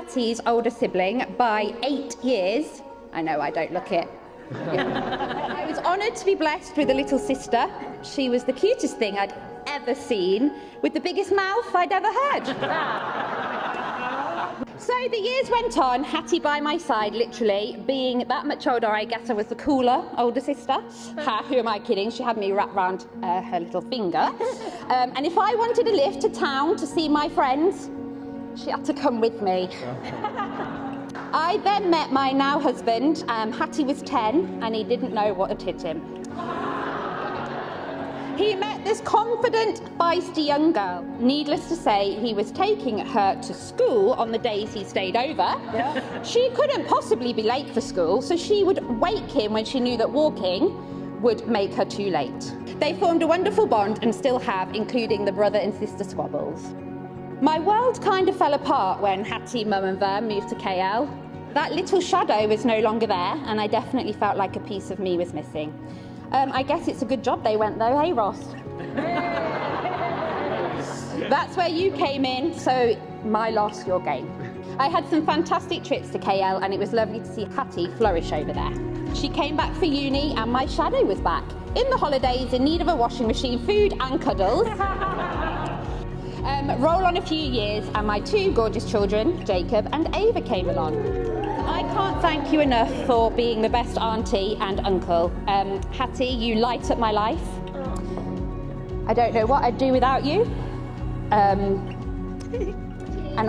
Hattie's older sibling by 8 years. I know, I don't look it. Yeah. I was honoured to be blessed with a little sister. She was the cutest thing I'd ever seen, with the biggest mouth I'd ever heard. So the years went on, Hattie by my side, literally. Being that much older, I guess I was the cooler older sister. Ha, who am I kidding? She had me wrapped around her little finger. And if I wanted a lift to town to see my friends, she had to come with me. I then met my now husband. Hattie was 10 and he didn't know what had hit him. He met this confident, feisty young girl. Needless to say, he was taking her to school on the days he stayed over. Yeah. She couldn't possibly be late for school, so she would wake him when she knew that walking would make her too late. They formed a wonderful bond and still have, including the brother and sister squabbles. My world kind of fell apart when Hattie, Mum and Ver moved to KL. That little shadow was no longer there, and I definitely felt like a piece of me was missing. I guess it's a good job they went though, hey Ross? That's where you came in, so my loss, your gain. I had some fantastic trips to KL and it was lovely to see Hattie flourish over there. She came back for uni and my shadow was back. In the holidays, in need of a washing machine, food and cuddles. Roll on a few years and my 2 gorgeous children, Jacob and Ava, came along. I can't thank you enough for being the best auntie and uncle. Hattie, you light up my life. I don't know what I'd do without you. And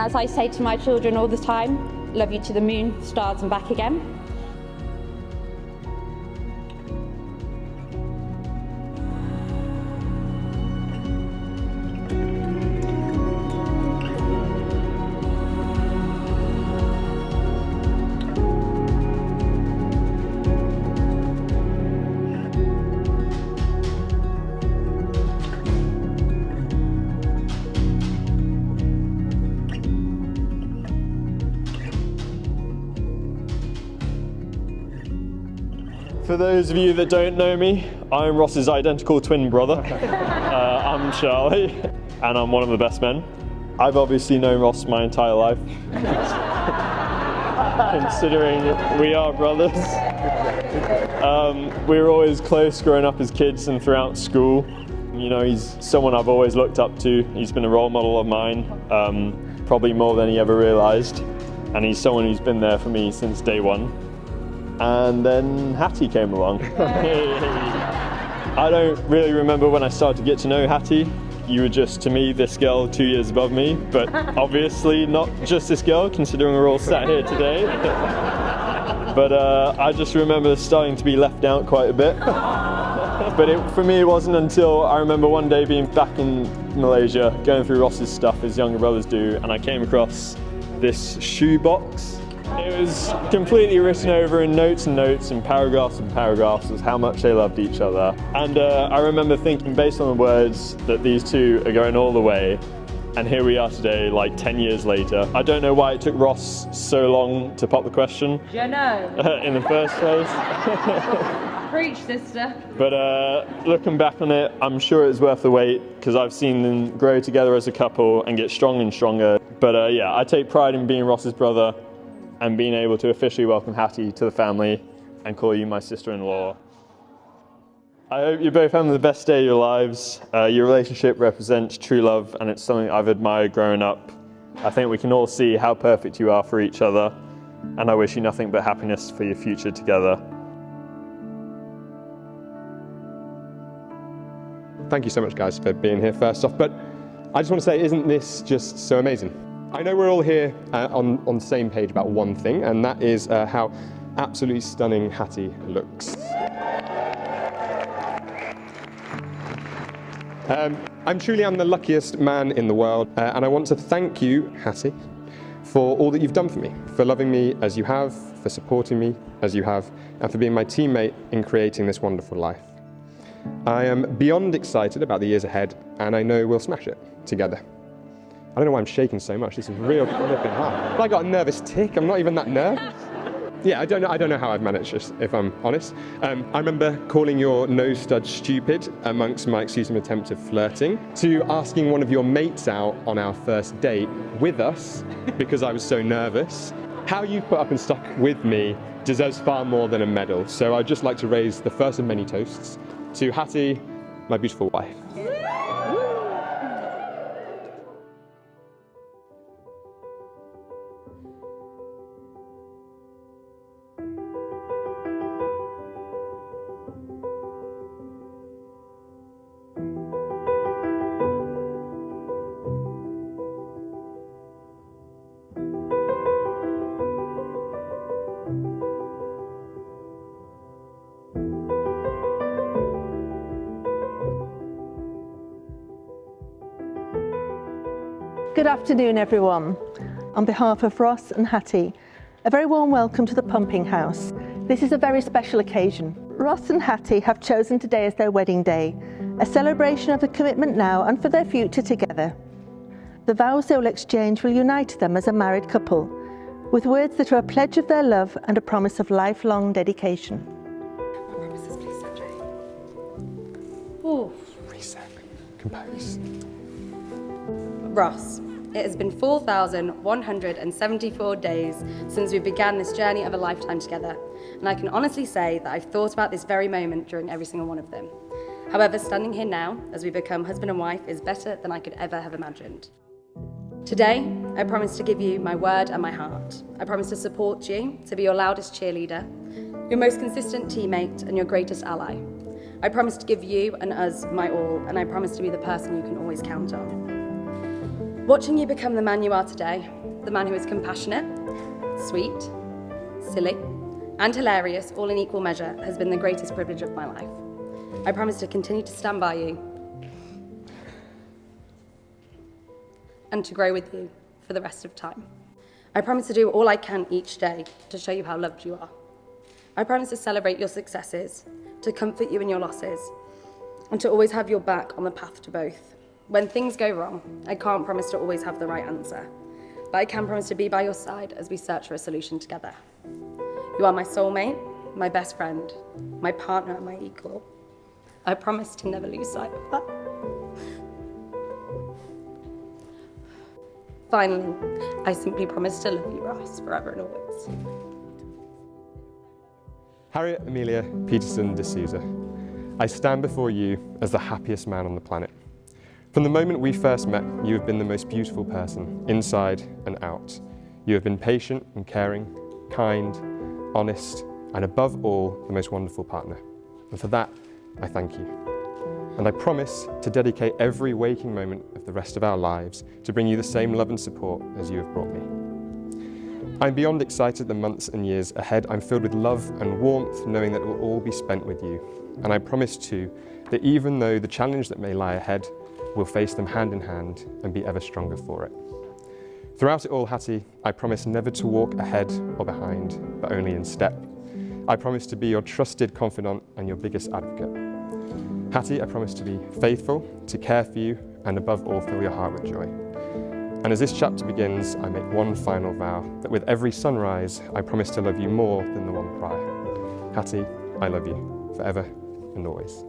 as I say to my children all the time, love you to the moon, stars and back again. For those of you that don't know me, I'm Ross's identical twin brother. I'm Charlie, and I'm one of the best men. I've obviously known Ross my entire life, considering we are brothers. We were always close growing up as kids and throughout school. You know, he's someone I've always looked up to. He's been a role model of mine, probably more than he ever realised. And he's someone who's been there for me since day one. And then Hattie came along. I don't really remember when I started to get to know Hattie. You were just, to me, this girl 2 years above me, but obviously not just this girl, considering we're all sat here today. But I just remember starting to be left out quite a bit. But for me, it wasn't until I remember one day being back in Malaysia, going through Ross's stuff as younger brothers do, and I came across this shoe box. It was completely written over in notes and notes and paragraphs as how much they loved each other. And I remember thinking, based on the words, that these two are going all the way. And here we are today, like 10 years later. I don't know why it took Ross so long to pop the question. You know. In the first place. Preach, sister. But looking back on it, I'm sure it was worth the wait, because I've seen them grow together as a couple and get stronger and stronger. But yeah, I take pride in being Ross's brother and being able to officially welcome Hattie to the family and call you my sister-in-law. I hope you're both having the best day of your lives. Your relationship represents true love, and it's something I've admired growing up. I think we can all see how perfect you are for each other, and I wish you nothing but happiness for your future together. Thank you so much, guys, for being here first off, but I just want to say, isn't this just so amazing? I know we're all here on the same page about one thing, and that is how absolutely stunning Hattie looks. I'm the luckiest man in the world, and I want to thank you, Hattie, for all that you've done for me, for loving me as you have, for supporting me as you have, and for being my teammate in creating this wonderful life. I am beyond excited about the years ahead, and I know we'll smash it together. I don't know why I'm shaking so much. This is real flipping hard. I got a nervous tick. I'm not even that nervous. Yeah, I don't know how I've managed this, if I'm honest. I remember calling your nose stud stupid amongst my excuse me attempt of flirting, to asking one of your mates out on our first date with us because I was so nervous. How you've put up and stuck with me deserves far more than a medal. So I'd just like to raise the first of many toasts to Hattie, my beautiful wife. Good afternoon, everyone. On behalf of Ross and Hattie, a very warm welcome to the Pumping House. This is a very special occasion. Ross and Hattie have chosen today as their wedding day, a celebration of the commitment now and for their future together. The vows they will exchange will unite them as a married couple, with words that are a pledge of their love and a promise of lifelong dedication. Promises, please, Sanjay. Reset. Compose. Ross, it has been 4,174 days since we began this journey of a lifetime together, and I can honestly say that I've thought about this very moment during every single one of them. However, standing here now, as we become husband and wife, is better than I could ever have imagined. Today, I promise to give you my word and my heart. I promise to support you, to be your loudest cheerleader, your most consistent teammate, and your greatest ally. I promise to give you and us my all, and I promise to be the person you can always count on. Watching you become the man you are today, the man who is compassionate, sweet, silly, and hilarious, all in equal measure, has been the greatest privilege of my life. I promise to continue to stand by you and to grow with you for the rest of time. I promise to do all I can each day to show you how loved you are. I promise to celebrate your successes, to comfort you in your losses, and to always have your back on the path to both. When things go wrong, I can't promise to always have the right answer, but I can promise to be by your side as we search for a solution together. You are my soulmate, my best friend, my partner, and my equal. I promise to never lose sight of that. Finally, I simply promise to love you, Ross, forever and always. Harriet Amelia Peterson de Souza, I stand before you as the happiest man on the planet. From the moment we first met, you have been the most beautiful person, inside and out. You have been patient and caring, kind, honest, and above all, the most wonderful partner. And for that, I thank you. And I promise to dedicate every waking moment of the rest of our lives to bring you the same love and support as you have brought me. I'm beyond excited the months and years ahead. I'm filled with love and warmth, knowing that it will all be spent with you. And I promise too, that even though the challenge that may lie ahead, we'll face them hand in hand and be ever stronger for it. Throughout it all, Hattie, I promise never to walk ahead or behind, but only in step. I promise to be your trusted confidant and your biggest advocate. Hattie, I promise to be faithful, to care for you, and above all, fill your heart with joy. And as this chapter begins, I make one final vow, that with every sunrise, I promise to love you more than the one prior. Hattie, I love you, forever and always.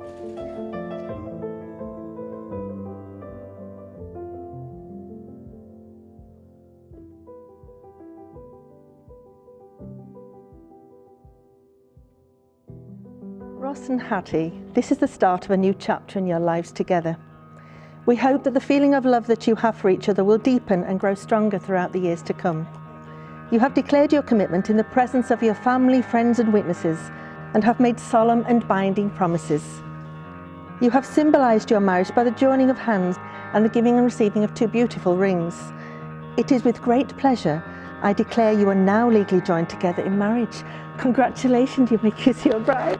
Ross and Hattie, this is the start of a new chapter in your lives together. We hope that the feeling of love that you have for each other will deepen and grow stronger throughout the years to come. You have declared your commitment in the presence of your family, friends and witnesses, and have made solemn and binding promises. You have symbolised your marriage by the joining of hands and the giving and receiving of 2 beautiful rings. It is with great pleasure I declare you are now legally joined together in marriage. Congratulations, you may kiss your bride.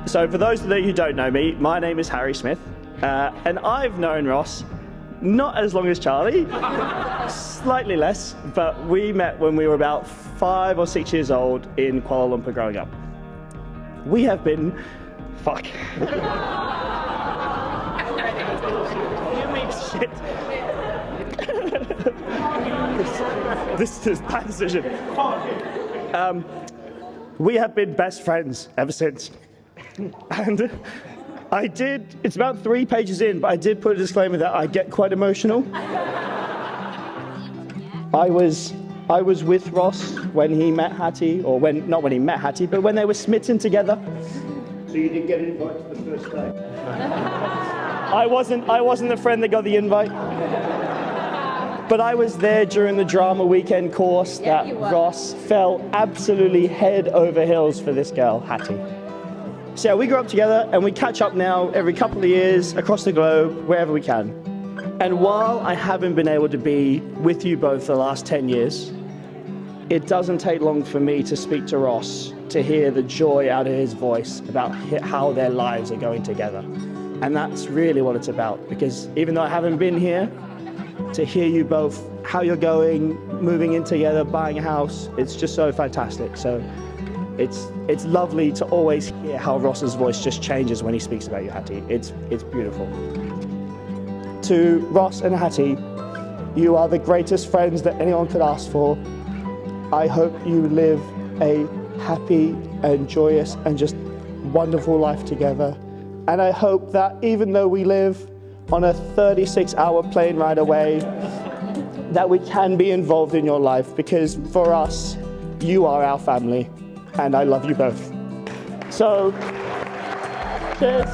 So for those of you who don't know me, my name is Harry Smith, and I've known Ross not as long as Charlie, slightly less, but we met when we were about 5 or 6 years old in Kuala Lumpur growing up. We have been... Fuck. You mean shit. This is a bad decision. We have been best friends ever since. And it's about 3 pages in, but I did put a disclaimer that I get quite emotional. I was with Ross when he met Hattie, or not when he met Hattie, but when they were smitten together. So you didn't get invited to the first day? I wasn't the friend that got the invite. But I was there during the drama weekend course that Ross fell absolutely head over heels for this girl, Hattie. So yeah, we grew up together and we catch up now every couple of years across the globe, wherever we can. And while I haven't been able to be with you both the last 10 years, it doesn't take long for me to speak to Ross to hear the joy out of his voice about how their lives are going together. And that's really what it's about, because even though I haven't been here, to hear you both, how you're going, moving in together, buying a house, it's just so fantastic. So it's lovely to always hear how Ross's voice just changes when he speaks about you, Hattie. It's beautiful. To Ross and Hattie, you are the greatest friends that anyone could ask for. I hope you live a happy and joyous and just wonderful life together. And I hope that even though we live on a 36-hour plane ride away, that we can be involved in your life, because for us, you are our family, and I love you both. So, cheers.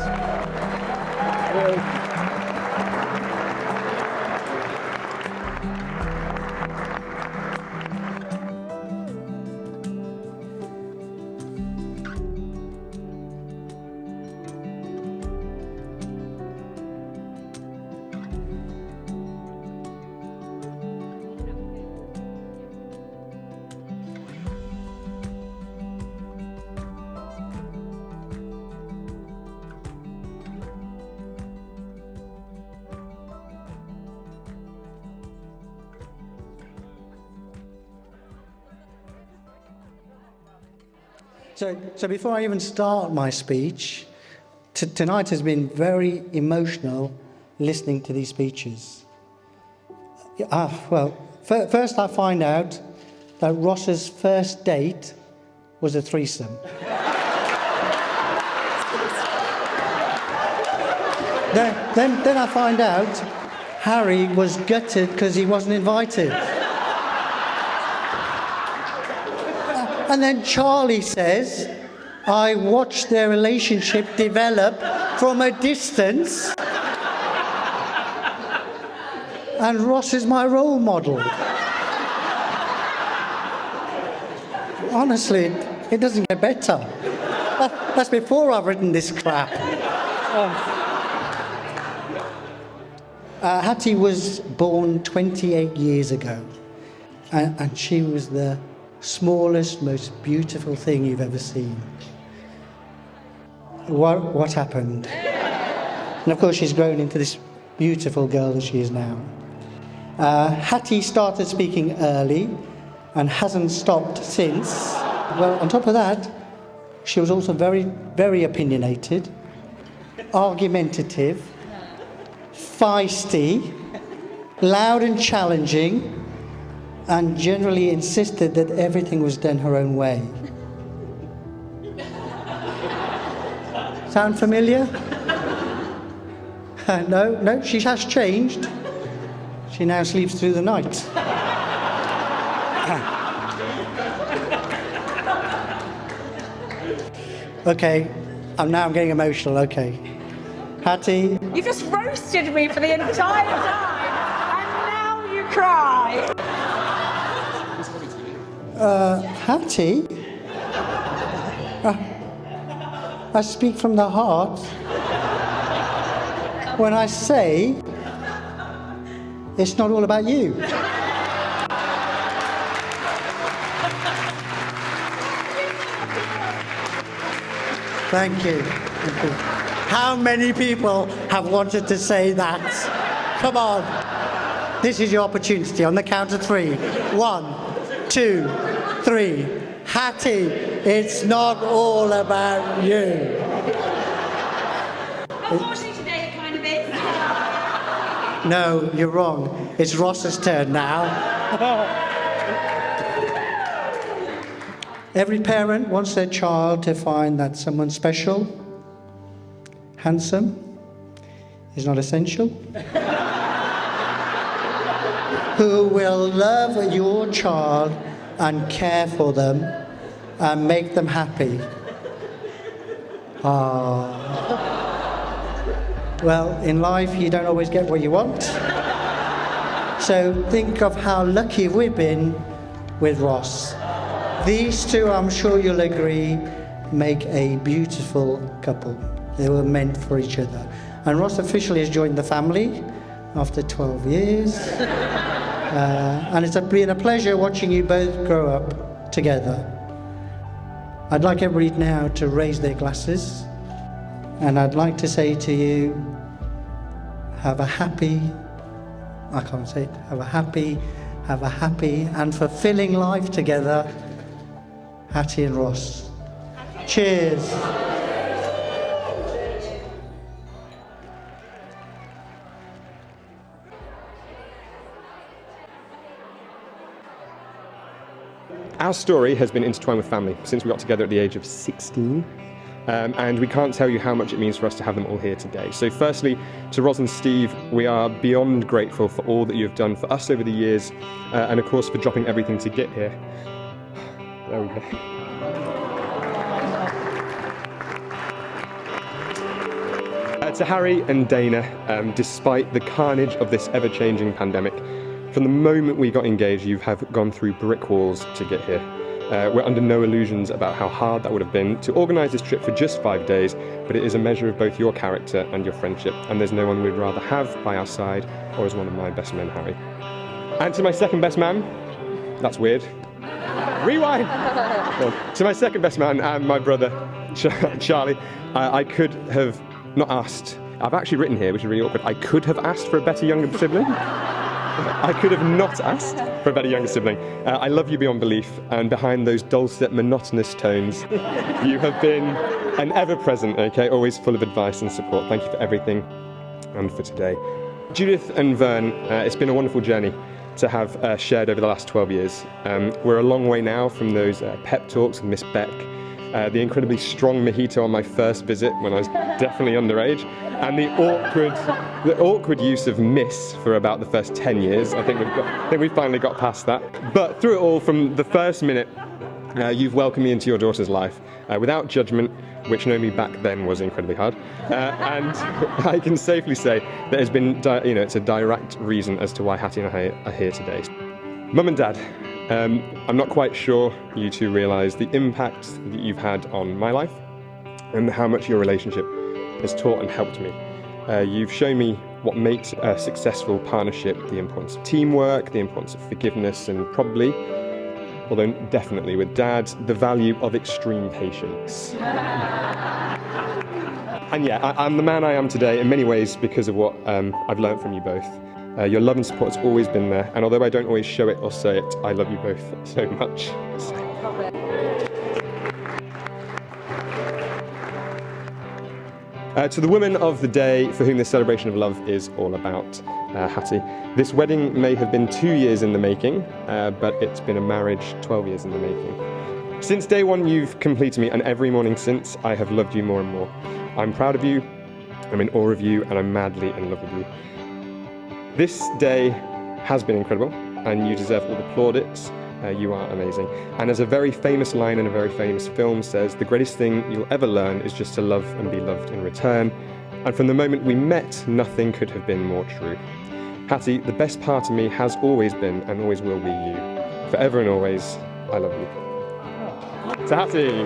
So before I even start my speech, tonight has been very emotional listening to these speeches. First I find out that Ross's first date was a threesome. Then I find out Harry was gutted because he wasn't invited. And then Charlie says, I watched their relationship develop from a distance, and Ross is my role model. Honestly, it doesn't get better. That's before I've written this crap. Hattie was born 28 years ago, and she was the smallest, most beautiful thing you've ever seen. What happened? And of course she's grown into this beautiful girl that she is now. Hattie started speaking early and hasn't stopped since. Well, on top of that, she was also very, very opinionated, argumentative, feisty, loud and challenging, and generally insisted that everything was done her own way. Sound familiar? No, she has changed. She now sleeps through the night. Okay, I'm getting emotional, okay. Hattie? You just roasted me for the entire time, and now you cry. Hattie? I speak from the heart when I say it's not all about you. Thank you. Thank you. How many people have wanted to say that? Come on. This is your opportunity on the count of 3. 1, 2, 3. Hattie, it's not all about you. Unfortunately, today it kind of is. No, you're wrong. It's Ross's turn now. Every parent wants their child to find that someone special, handsome, is not essential, who will love your child and care for them and make them happy. Well, in life you don't always get what you want. So think of how lucky we've been with Ross. These two, I'm sure you'll agree, make a beautiful couple. They were meant for each other. And Ross officially has joined the family after 12 years. And it's been a pleasure watching you both grow up together. I'd like everybody now to raise their glasses. And I'd like to say to you, have a happy and fulfilling life together, Hattie and Ross. Cheers. Our story has been intertwined with family since we got together at the age of 16. And we can't tell you how much it means for us to have them all here today. So firstly, to Ros and Steve, we are beyond grateful for all that you've done for us over the years, and of course for dropping everything to get here. There we go. To Harry and Dana, despite the carnage of this ever-changing pandemic, from the moment we got engaged, you have gone through brick walls to get here. We're under no illusions about how hard that would have been to organise this trip for just 5 days, but it is a measure of both your character and your friendship, and there's no one we'd rather have by our side or as one of my best men, Harry. And to my second best man, that's weird. Rewind! To my second best man and my brother, Charlie, I could have not asked, I've actually written here, which is really awkward, I could have asked for a better younger sibling. I could have not asked for a better younger sibling. I love you beyond belief, and behind those dulcet, monotonous tones, you have been an ever-present, okay, always full of advice and support. Thank you for everything and for today. Judith and Vern, it's been a wonderful journey to have shared over the last 12 years. We're a long way now from those pep talks with Miss Beck, the incredibly strong mojito on my first visit when I was definitely underage, and the awkward use of Miss for about the first 10 years. I think we finally got past that. But through it all, from the first minute, you've welcomed me into your daughter's life without judgment, which knowing me back then was incredibly hard. And I can safely say that it's been, it's a direct reason as to why Hattie and I are here today. Mum and Dad, I'm not quite sure you two realise the impact that you've had on my life and how much your relationship has taught and helped me. You've shown me what makes a successful partnership, the importance of teamwork, the importance of forgiveness, and probably, although definitely with Dad, the value of extreme patience. And yeah, I'm the man I am today in many ways because of what I've learned from you both. Your love and support has always been there, and although I don't always show it or say it, I love you both so much. To the woman of the day for whom this celebration of love is all about, Hattie, this wedding may have been 2 years in the making, but it's been a marriage 12 years in the making. Since day one, you've completed me, and every morning since, I have loved you more and more. I'm proud of you, I'm in awe of you, and I'm madly in love with you. This day has been incredible, and you deserve all the plaudits. You are amazing. And as a very famous line in a very famous film says, the greatest thing you'll ever learn is just to love and be loved in return. And from the moment we met, nothing could have been more true. Hattie, the best part of me has always been and always will be you. Forever and always, I love you. To Hattie.